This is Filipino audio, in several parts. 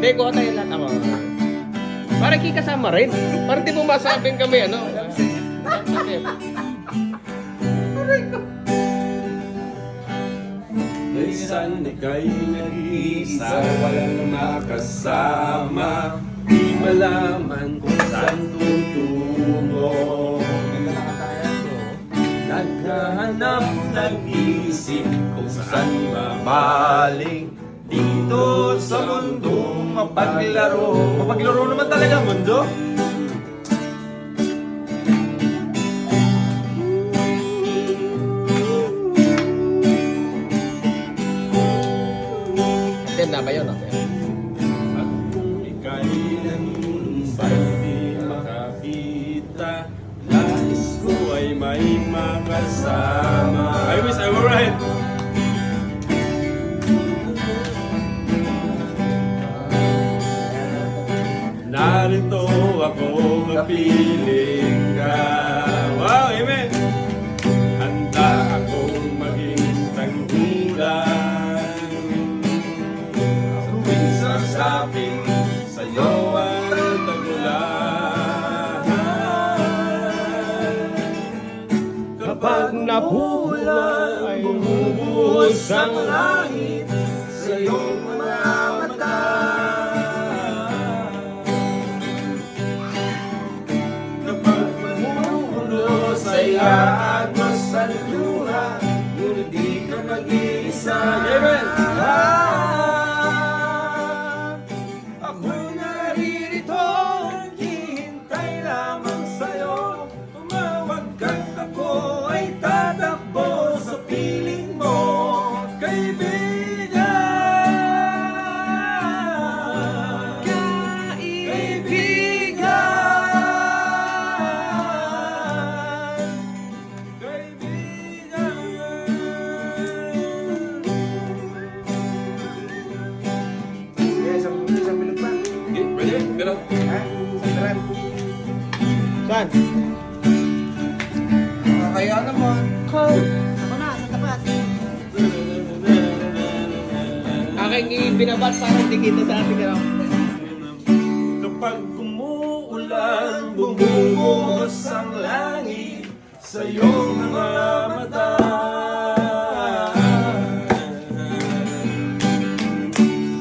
Hindi, kuha tayo lahat ako. Para kikasama rin. Para di mo masabing kami, ano. Minsan ika'y nag-iisa, walang makasama, di malaman kung saan tutungo. Naghahanap, nag-iisip kung saan babaling dito sa mundo mapaglaro. Mapaglaro naman talaga mundo. Tenda ba yun? At kung ika'y nanunumbay di makakita, nais ko ay may makasama. I wish I were right. Narito ako, kapiling ka. Wow, amen! Handa akong maging tanggulan. Tuwing sasapin sa'yo ang tagulan. Kapag napulang ay bumubuhos ang langit sa iyong mga mata. Kapag mamulos ay aagos sa luha, ngunit di ka mag-iisa. Amen! Ako'y naririto, hihintay lamang sa'yo. Tumawag ka't ako ay tatakbo sa piling mo, kaibigan. Saan? Kaya naman. Ako na, sa tapat. Aking binabat para hindi kita sa ating ano. Kapag umuulan, bumubuhos ang langit sa iyong mga mata.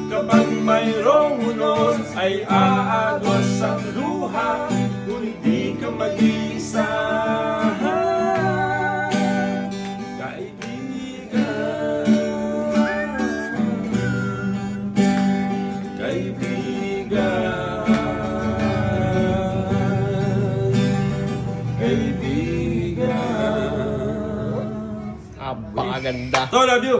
Kapag mayroong unos ay aagos ang luha, ngunit di ka mag-iisa. Abang ganda. So, love you!